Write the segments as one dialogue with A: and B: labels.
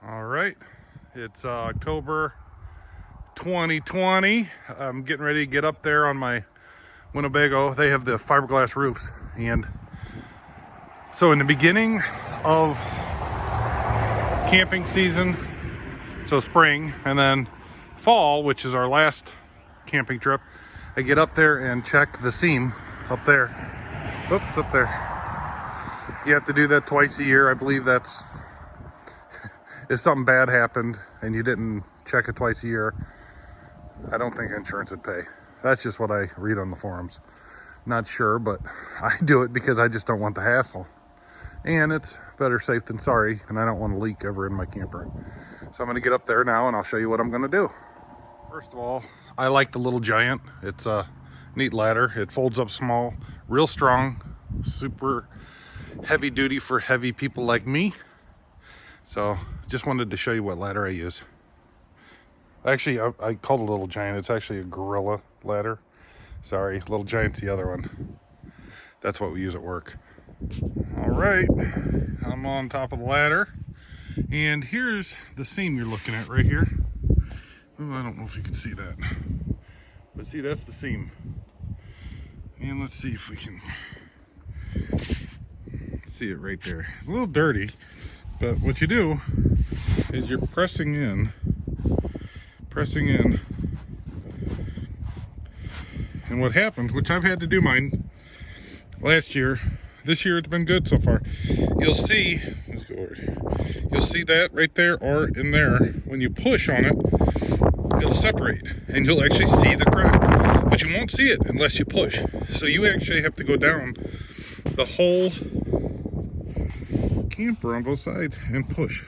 A: All right, it's October 2020. I'm getting ready to get up there on my Winnebago. They have the fiberglass roofs, and so in the beginning of camping season, so spring and then fall, which is our last camping trip, I get up there and check the seam up there. Oops, up there. You have to do that twice a year. I believe that's if something bad happened and you didn't check it twice a year, I don't think insurance would pay. That's just what I read on the forums. Not sure, but I do it because I just don't want the hassle. And it's better safe than sorry, and I don't want to leak ever in my camper. So I'm going to get up there now and I'll show you what I'm going to do. First of all, I like the Little Giant. It's a neat ladder. It folds up small, real strong, super heavy duty for heavy people like me. So just wanted to show you what ladder I use. Actually, I called it a Little Giant. It's actually a Gorilla ladder. Sorry, Little Giant's the other one. That's what we use at work. All right, I'm on top of the ladder. And here's the seam you're looking at right here. Ooh, I don't know if you can see that. But see, that's the seam. And let's see if we can see it right there. It's a little dirty, but what you do is you're pressing in. And what happens, which I've had to do mine last year, this year it's been good so far. You'll see, let's go over here. You'll see that right there or in there. When you push on it, it'll separate and you'll actually see the crack. But you won't see it unless you push. So you actually have to go down the whole camper on both sides and push.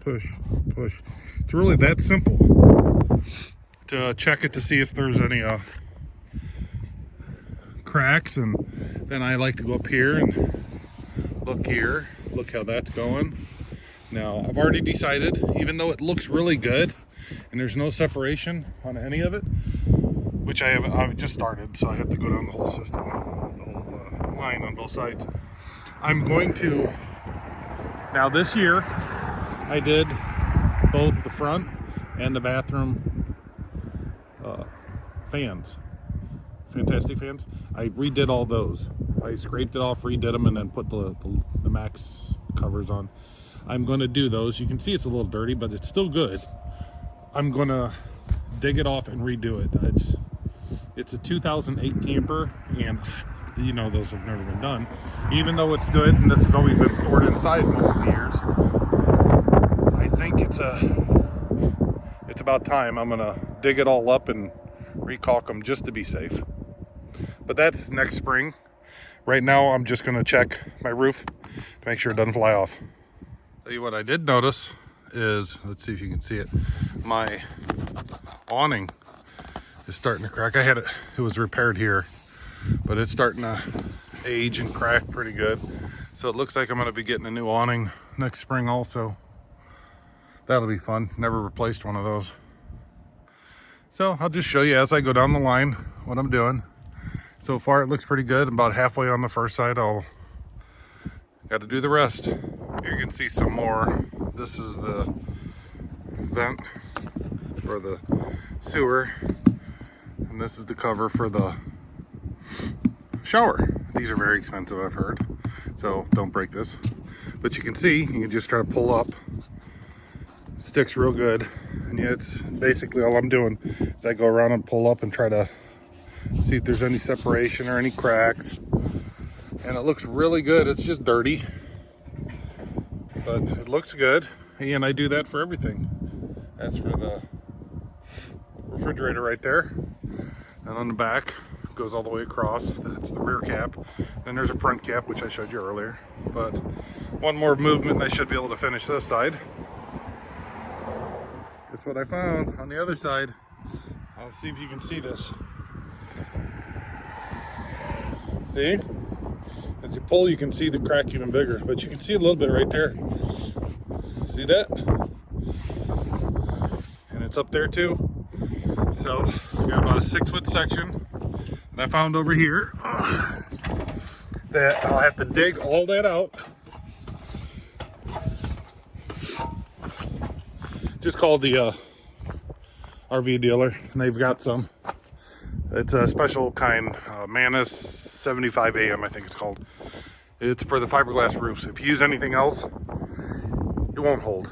A: It's really that simple to check it to see if there's any cracks. And then I like to go up here and look here. Look how that's going. Now I've already decided, even though it looks really good and there's no separation on any of it, which I've just started, so I have to go down the whole system, the whole line on both sides. I'm going to, now this year I did both the front and the bathroom fans, fantastic fans. I redid all those. I scraped it off, redid them, and then put the max covers on. I'm going to do those. You can see it's a little dirty, but it's still good. I'm going to dig it off and redo it. It's a 2008 camper, and you know those have never been done. Even though it's good, and this has always been stored inside most of the years, I think it's about time. I'm going to dig it all up and recaulk them just to be safe. But that's next spring. Right now I'm just going to check my roof to make sure it doesn't fly off. Tell you what I did notice is, let's see if you can see it, my awning is starting to crack. It was repaired here, but it's starting to age and crack pretty good. So it looks like I'm going to be getting a new awning next spring also. That'll be fun. Never replaced one of those. So I'll just show you as I go down the line what I'm doing. So far it looks pretty good. I'm about halfway on the first side. I'll got to do the rest. Here you can see some more. This is the vent for the sewer, and this is the cover for the shower. These are very expensive, I've heard, so don't break this. But you can see, you can just try to pull up. It sticks real good, and yeah, it's basically all I'm doing is I go around and pull up and try to see if there's any separation or any cracks. And it looks really good. It's just dirty, but it looks good. And I do that for everything. That's for the refrigerator right there. And on the back, it goes all the way across. That's the rear cap. Then there's a front cap, which I showed you earlier. But one more movement and I should be able to finish this side. Guess what I found on the other side. I'll see if you can see this. See? As you pull, you can see the crack even bigger, but you can see a little bit right there. See that? And it's up there too. So we got about a 6-foot section that I found over here that I'll have to dig all that out Just called the RV dealer, and they've got some. It's a special kind, Manus 75 AM, I think it's called. It's for the fiberglass roofs. If you use anything else, it won't hold.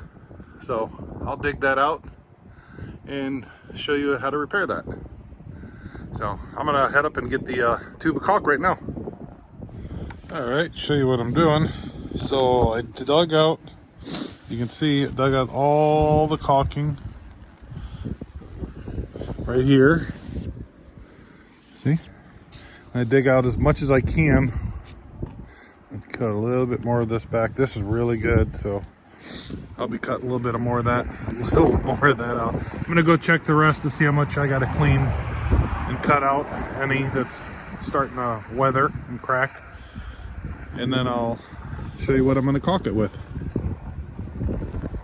A: So I'll dig that out and show you how to repair that. So I'm gonna head up and get the tube of caulk right now. All right, show you what I'm doing. So I dug out, you can see, dug out all the caulking right here. See? I dig out as much as I can. I'd cut a little bit more of this back. This is really good, so I'll be cutting a little bit more of that, a little more of that out. I'm gonna go check the rest to see how much I gotta clean and cut out any that's starting to weather and crack. And then I'll show you what I'm gonna caulk it with.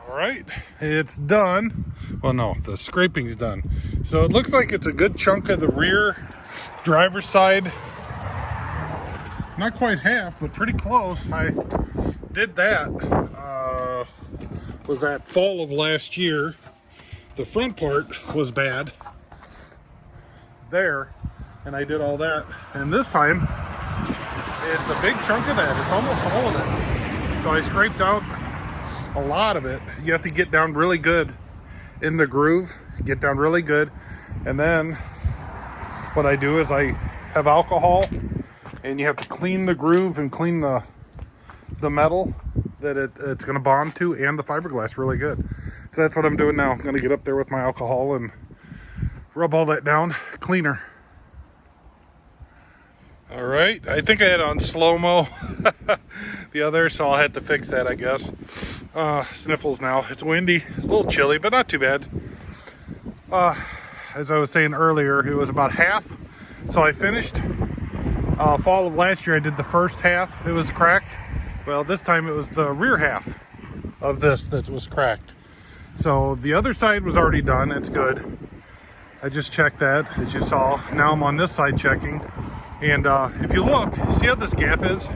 A: All right, it's done. Well, no, the scraping's done. So it looks like it's a good chunk of the rear driver's side. Not quite half, but pretty close. I did that, was that fall of last year. The front part was bad there, and I did all that. And this time, it's a big chunk of that. It's almost all of it. So I scraped out a lot of it. You have to get down really good in the groove, get down really good. And then what I do is I have alcohol, and you have to clean the groove and clean the metal that it's going to bond to, and the fiberglass really good. So that's what I'm doing now. I'm going to get up there with my alcohol and rub all that down cleaner. All right, I think I had on slow-mo the other, so I'll have to fix that, I guess. Sniffles now. It's windy, it's a little chilly, but not too bad. As I was saying earlier, it was about half. So I finished fall of last year. I did the first half. It was cracked. Well, this time it was the rear half of this that was cracked. So the other side was already done. It's good. I just checked that, as you saw. Now I'm on this side checking. And if you look, see how this gap is?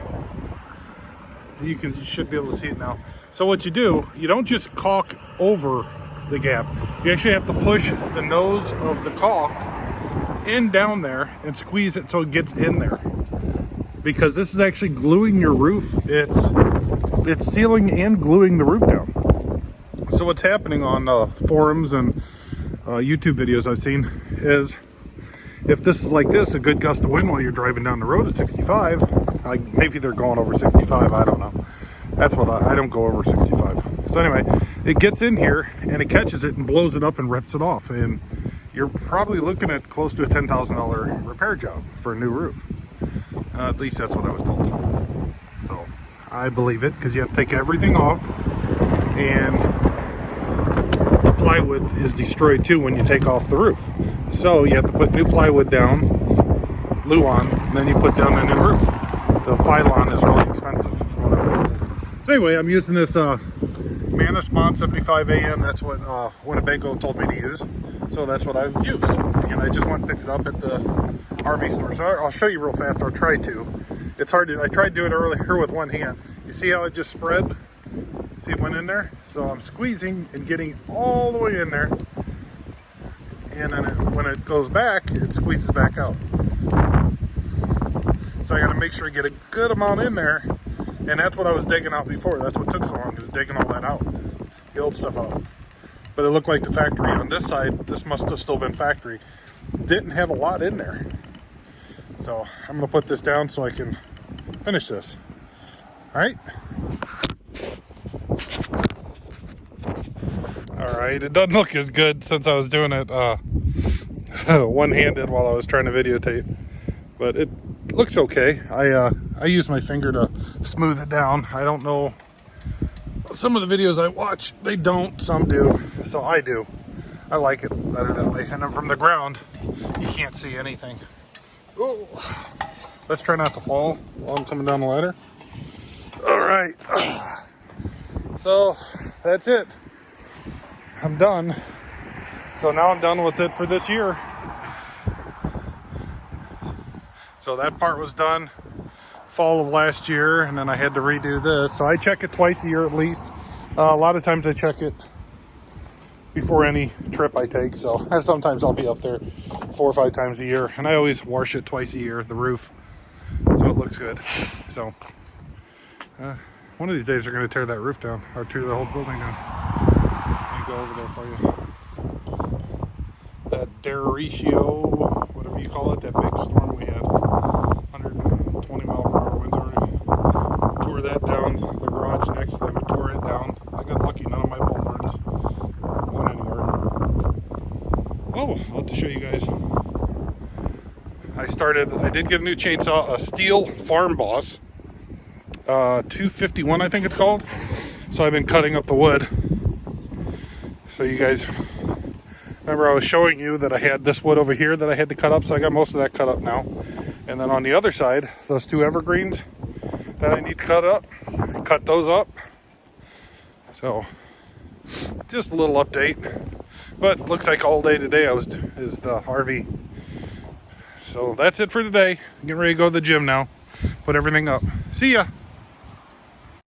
A: You should be able to see it now. So what you do, you don't just caulk over the gap. You actually have to push the nose of the caulk in down there and squeeze it so it gets in there. Because this is actually gluing your roof. It's sealing and gluing the roof down. So what's happening on forums and YouTube videos I've seen is, if this is like this, a good gust of wind while you're driving down the road at 65, maybe they're going over 65, I don't know. That's what I don't go over 65. So anyway, it gets in here and it catches it and blows it up and rips it off. And you're probably looking at close to a $10,000 repair job for a new roof. At least that's what I was told. So I believe it, because you have to take everything off, and the plywood is destroyed too when you take off the roof. So you have to put new plywood down, glue on, and then you put down a new roof. The Phylon is really expensive from what I've been told. So anyway, I'm using this Manus Mod 75 AM. That's what Winnebago told me to use. So that's what I've used. And I just went and picked it up at the RV store. So I'll show you real fast. I'll try to. It's hard to, I tried doing it earlier with one hand. You see how it just spread? See it went in there? So I'm squeezing and getting all the way in there. And then when it goes back, it squeezes back out. So I got to make sure I get a good amount in there. And that's what I was digging out before. That's what took so long, is digging all that out. The old stuff out. But it looked like the factory on this side, this must have still been factory, didn't have a lot in there. So I'm going to put this down so I can finish this. All right. All right. It doesn't look as good since I was doing it one-handed while I was trying to videotape. But it looks okay. I use my finger to smooth it down. I don't know. Some of the videos I watch, they don't. Some do. So I do. I like it better that way. And then from the ground, you can't see anything. Ooh. Let's try not to fall while I'm coming down the ladder. All right. So that's it. I'm done. So now I'm done with it for this year. So that part was done fall of last year, and then I had to redo this. So I check it twice a year at least. A lot of times I check it before any trip I take. So sometimes I'll be up there 4 or 5 times a year, and I always wash it twice a year, the roof, so it looks good. So one of these days they're going to tear that roof down, or tear the whole building down. Let me go over there for you. That derecho, whatever you call it, that big storm we had, 120 mile per hour winds already, tore that down. The garage next to them, it tore it down. I got lucky, none of my pole barns went anywhere. Oh, I'll have to show you guys. I did get a new chainsaw, a steel Farm Boss, 251 I think it's called. So I've been cutting up the wood. So you guys remember I was showing you that I had this wood over here that I had to cut up, so I got most of that cut up now. And then on the other side, those 2 evergreens that I need to cut up, cut those up. So just a little update. But looks like all day today is the RV. So that's it for today. Getting ready to go to the gym now. Put everything up. See ya.